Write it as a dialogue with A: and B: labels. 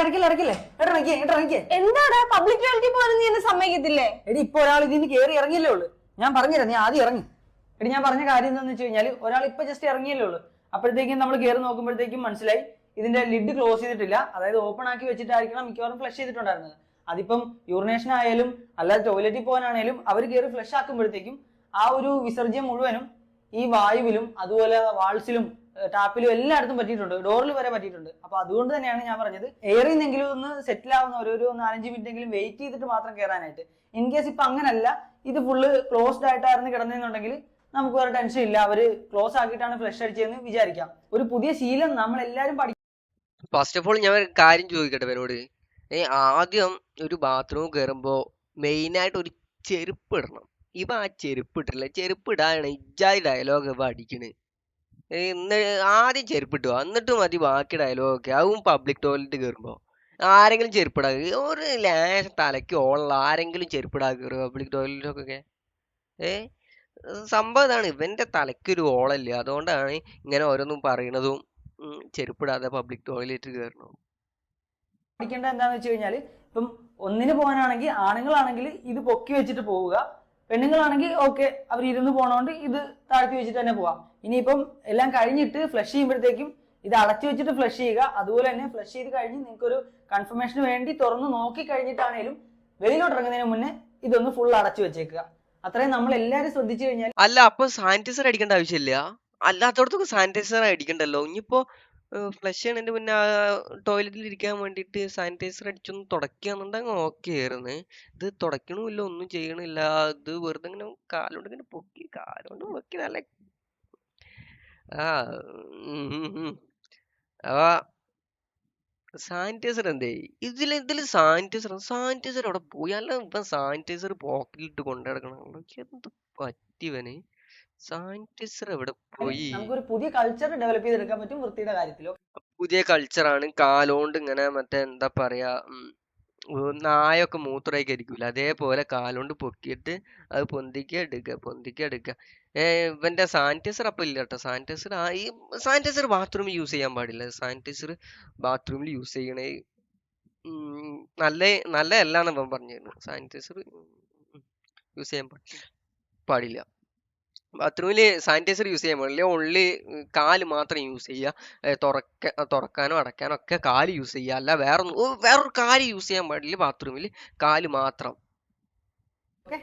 A: ഇറക്കില്ലേ
B: എന്താടാ പബ്ലിക് ടോയ്ലറ്റിൽ പോകാൻ നീ എന്നെ സമ്മതിക്കത്തില്ലേ?
A: എടി ഇപ്പൊ ഒരാൾ ഇതിന് കയറി ഇറങ്ങിയല്ലേ ഉള്ളു. ഞാൻ പറഞ്ഞുതരാം, നീ ആദ്യം ഇറങ്ങി. എടി ഞാൻ പറഞ്ഞ കാര്യം എന്താണെന്ന് വെച്ച് കഴിഞ്ഞാൽ ഒരാൾ ഇപ്പൊ ജസ്റ്റ് ഇറങ്ങിയല്ലേ ഉള്ളു. അപ്പോഴത്തേക്കും നമ്മൾ കയറി നോക്കുമ്പോഴത്തേക്കും മനസ്സിലായി ഇതിന്റെ ലിഡ് ക്ലോസ് ചെയ്തിട്ടില്ല. അതായത് ഓപ്പൺ ആക്കി വെച്ചിട്ടായിരിക്കണം മിക്കവാറും ഫ്ലഷ് ചെയ്തിട്ടുണ്ടായിരുന്നത്. അതിപ്പം യൂറിനേഷൻ ആയാലും അല്ലാതെ ടോയ്ലറ്റിൽ പോകാനാണേലും അവർ കയറി ഫ്ലഷ് ആക്കുമ്പോഴത്തേക്കും ആ ഒരു വിസർജ്യം മുഴുവനും ഈ വായുവിലും അതുപോലെ വാൾസിലും ടാപ്പിലും എല്ലായിടത്തും പറ്റിയിട്ടുണ്ട്, ഡോറിൽ വരെ പറ്റിയിട്ടുണ്ട്. അപ്പൊ അതുകൊണ്ട് തന്നെയാണ് ഞാൻ പറഞ്ഞത് എയറിൽ നിന്നെങ്കിലും ഒന്ന് സെറ്റിൽ ആവുന്ന ഒരു 4-5 മിനിറ്റ് എങ്കിലും വെയിറ്റ് ചെയ്തിട്ട് മാത്രം കയറാനായിട്ട്. ഇൻ കേസ് ഇപ്പൊ അങ്ങനല്ല, ഇത് ഫുള്ള് ക്ലോസ്ഡ് ആയിട്ടായിരുന്നു കിടന്നെന്നുണ്ടെങ്കിൽ നമുക്ക് വേറെ ടെൻഷൻ ഇല്ല, അവര് ക്ലോസ് ആക്കിയിട്ടാണ് ഫ്ലഷ് അടിച്ചതെന്ന് വിചാരിക്കാം. ഒരു പുതിയ ശീലം നമ്മൾ എല്ലാരും പഠിക്കും.
C: ഫസ്റ്റ് ഓഫ് ഓൾ ഞാൻ ഒരു കാര്യം ചോദിക്കട്ടെ ഇവരോട്. ആദ്യം ഒരു ബാത്റൂം കയറുമ്പോ മെയിനായിട്ട് ഒരു ചെരുപ്പ് ഇടണം. ഇവ ആ ചെരുപ്പ് ഇട്ടില്ല. ചെരുപ്പ് ഇടാനാണ് ഇജായി ഡയലോഗ് ഇവ അടിക്കണ്. ആദ്യം ചെരുപ്പിട്ടുക, എന്നിട്ട് മതി ബാക്കി ഡയലോഗൊക്കെ. അതും പബ്ലിക് ടോയ്ലറ്റ് കയറുമ്പോ ആരെങ്കിലും ചെരുപ്പിടാ ഒരു ലേശം തലയ്ക്ക് ഓളുള്ള ആരെങ്കിലും ചെരുപ്പിടാ കയറുക പബ്ലിക് ടോയ്ലറ്റൊക്കെ? സംഭവം ഇതാണ്, ഇവന്റെ തലയ്ക്കൊരു ഓളല്ല. അതുകൊണ്ടാണ് ഇങ്ങനെ ഓരോന്നും പറയണതും ചെരുപ്പിടാതെ പബ്ലിക് ടോയ്ലറ്റ് കയറണം.
A: പഠിക്കേണ്ടത് എന്താണെന്ന് വെച്ച് കഴിഞ്ഞാൽ ഇപ്പം ഒന്നിന് പോകാനാണെങ്കിൽ ആണുങ്ങളാണെങ്കിൽ ഇത് പൊക്കി വെച്ചിട്ട് പോവുക, പെണ്ണുങ്ങളാണെങ്കിൽ ഓക്കെ അവർ ഇരുന്ന് പോണോണ്ട് ഇത് താഴ്ത്തി വെച്ചിട്ട് തന്നെ പോവാം. ഇനിയിപ്പം എല്ലാം കഴിഞ്ഞിട്ട് ഫ്ലഷ് ചെയ്യുമ്പോഴത്തേക്കും ഇത് അടച്ചു വെച്ചിട്ട് ഫ്ലഷ് ചെയ്യുക. അതുപോലെ തന്നെ ഫ്ലഷ് ചെയ്ത് കഴിഞ്ഞ് നിങ്ങൾക്കൊരു കൺഫർമേഷന് വേണ്ടി തുറന്ന് നോക്കി കഴിഞ്ഞിട്ടാണേലും വെളിയിലോട്ട് ഇറങ്ങുന്നതിന് മുന്നേ ഇതൊന്ന് ഫുൾ അടച്ചു വെച്ചേക്കുക. അത്രയും നമ്മൾ എല്ലാവരും ശ്രദ്ധിച്ചു കഴിഞ്ഞാൽ.
C: അല്ല, അപ്പൊ സാനിറ്റൈസർ അടിക്കേണ്ട ആവശ്യമില്ല? അല്ലാത്തടത്തൊക്കെ സാനിറ്റൈസർ അടിക്കണ്ടല്ലോ. ഇനിയിപ്പോ ഫ്ലഷ് ചെയ്യണതിന്റെ മുന്നേ ടോയ്ലറ്റിൽ ഇരിക്കാൻ വേണ്ടിയിട്ട് സാനിറ്റൈസർ അടിച്ചൊന്ന് തുടക്കുകയാണെന്നുണ്ടെങ്കിൽ ഓക്കെ ആയിരുന്നു. ഇത് തുടക്കണമില്ല, ഒന്നും ചെയ്യണില്ല. ഇത് വെറുതെ ഇങ്ങനെ കാലുകൊണ്ട് ഇങ്ങനെ പൊക്കി, കാലുകൊണ്ട് പൊക്കി നല്ല അപ്പൊ സാനിറ്റൈസർ എന്തേ ഇതില് സാനിറ്റൈസർ അവിടെ പോയി. അല്ല ഇപ്പൊ സാനിറ്റൈസർ പോക്കറ്റിലിട്ട് കൊണ്ടുനടക്കണം. എന്ത് പറ്റിവന്? സാനിറ്റൈസർ എവിടെ പോയി?
A: നമുക്കൊരു പുതിയ കൾച്ചർ ഡെവലപ്പ് ചെയ്തെടുക്കാൻ പറ്റും വൃത്തിയുടെ കാര്യത്തിലോ.
C: പുതിയ കൾച്ചറാണ്. കാലോണ്ട് ഇങ്ങനെ മറ്റേ എന്താ പറയാ, നായൊക്കെ മൂത്രമൊക്കെ ആയിരിക്കൂല, അതേപോലെ കാലോണ്ട് പൊക്കിയിട്ട് അത് പൊന്തിക്കുക. ഇവന്റെ സാനിറ്റൈസർ അപ്പൊ ഇല്ല കേട്ടോ. സാനിറ്റൈസർ ബാത്റൂമിൽ യൂസ് ചെയ്യാൻ പാടില്ല. സാനിറ്റൈസർ ബാത്റൂമിൽ യൂസ് ചെയ്യണേ നല്ലതല്ലാന്ന് ഇവൻ പറഞ്ഞിരുന്നു. സാനിറ്റൈസർ യൂസ് ചെയ്യാൻ പാടില്ല. ബാത്റൂമില് സാനിറ്റൈസർ യൂസ് ചെയ്യാൻ പാടില്ല. ഓൺലി കാല് മാത്രം യൂസ് ചെയ്യുക. തുറക്കാനോ അടയ്ക്കാനോ ഒക്കെ കാല് യൂസ് ചെയ്യുക. അല്ല വേറൊരു കാല് യൂസ് ചെയ്യാൻ പാടില്ല ബാത്റൂമിൽ, കാല് മാത്രം.
A: ഓക്കെ.